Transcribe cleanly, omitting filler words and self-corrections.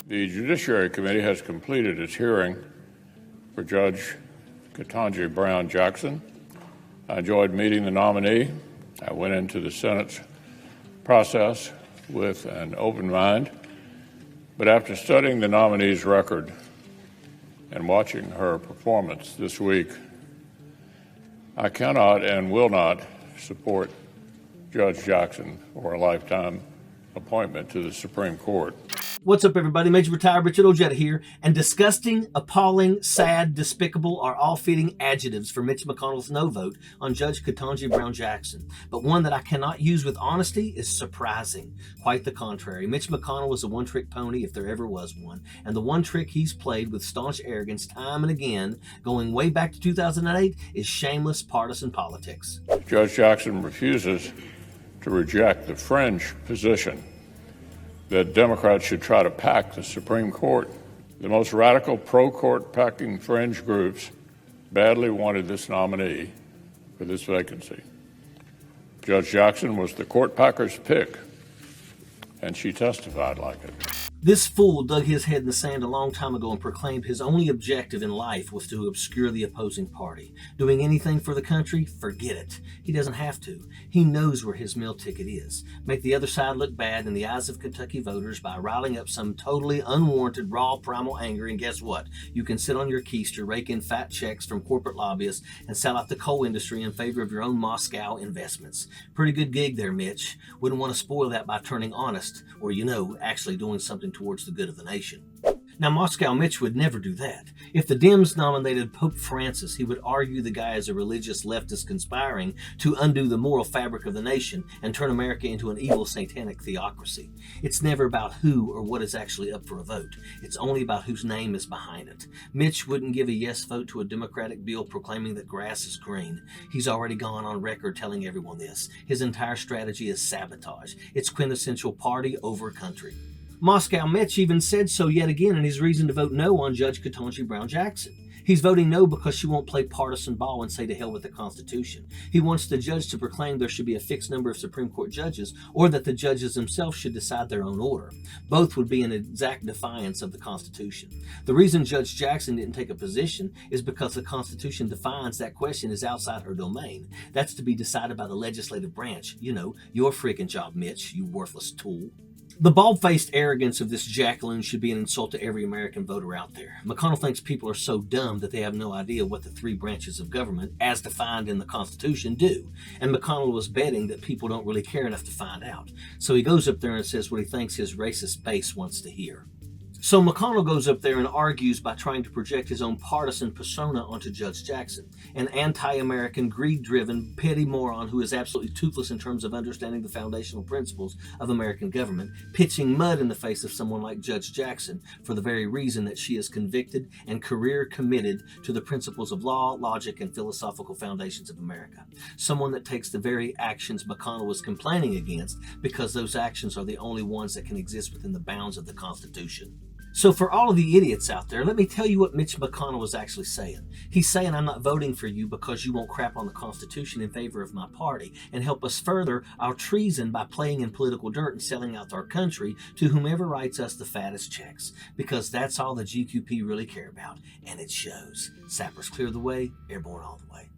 The Judiciary Committee has completed its hearing for Judge Ketanji Brown Jackson. I enjoyed meeting the nominee. I went into the Senate's process with an open mind, but after studying the nominee's record and watching her performance this week, I cannot and will not support Judge Jackson for a lifetime appointment to the Supreme Court. What's up, everybody? Major Retired Richard Ojeda here. And disgusting, appalling, sad, despicable are all fitting adjectives for Mitch McConnell's no vote on Judge Ketanji Brown Jackson. But one that I cannot use with honesty is surprising. Quite the contrary. Mitch McConnell was a one-trick pony if there ever was one. And the one trick he's played with staunch arrogance time and again, going way back to 2008, is shameless partisan politics. Judge Jackson refuses to reject the fringe position that Democrats should try to pack the Supreme Court. The most radical pro-court packing fringe groups badly wanted this nominee for this vacancy. Judge Jackson was the court packer's pick, and she testified like it. This fool dug his head in the sand a long time ago and proclaimed his only objective in life was to obscure the opposing party. Doing anything for the country? Forget it. He doesn't have to. He knows where his meal ticket is. Make the other side look bad in the eyes of Kentucky voters by riling up some totally unwarranted, raw, primal anger, and guess what? You can sit on your keister, rake in fat checks from corporate lobbyists, and sell out the coal industry in favor of your own Moscow investments. Pretty good gig there, Mitch. Wouldn't want to spoil that by turning honest, or, actually doing something towards the good of the nation. Now, Moscow Mitch would never do that. If the Dems nominated Pope Francis, he would argue the guy is a religious leftist conspiring to undo the moral fabric of the nation and turn America into an evil satanic theocracy. It's never about who or what is actually up for a vote. It's only about whose name is behind it. Mitch wouldn't give a yes vote to a Democratic bill proclaiming that grass is green. He's already gone on record telling everyone this. His entire strategy is sabotage. It's quintessential party over country. Moscow Mitch even said so yet again in his reason to vote no on Judge Ketanji Brown Jackson. He's voting no because she won't play partisan ball and say to hell with the Constitution. He wants the judge to proclaim there should be a fixed number of Supreme Court judges or that the judges themselves should decide their own order. Both would be in exact defiance of the Constitution. The reason Judge Jackson didn't take a position is because the Constitution defines that question is outside her domain. That's to be decided by the legislative branch. Your freaking job, Mitch, you worthless tool. The bald-faced arrogance of this jackaloon should be an insult to every American voter out there. McConnell thinks people are so dumb that they have no idea what the three branches of government, as defined in the Constitution, do. And McConnell was betting that people don't really care enough to find out. So he goes up there and says what he thinks his racist base wants to hear. So McConnell goes up there and argues by trying to project his own partisan persona onto Judge Jackson, an anti-American, greed-driven, petty moron who is absolutely toothless in terms of understanding the foundational principles of American government, pitching mud in the face of someone like Judge Jackson for the very reason that she is convicted and career committed to the principles of law, logic, and philosophical foundations of America. Someone that takes the very actions McConnell was complaining against because those actions are the only ones that can exist within the bounds of the Constitution. So for all of the idiots out there, let me tell you what Mitch McConnell was actually saying. He's saying, I'm not voting for you because you won't crap on the Constitution in favor of my party and help us further our treason by playing in political dirt and selling out our country to whomever writes us the fattest checks. Because that's all the GQP really care about. And it shows. Sappers clear the way, airborne all the way.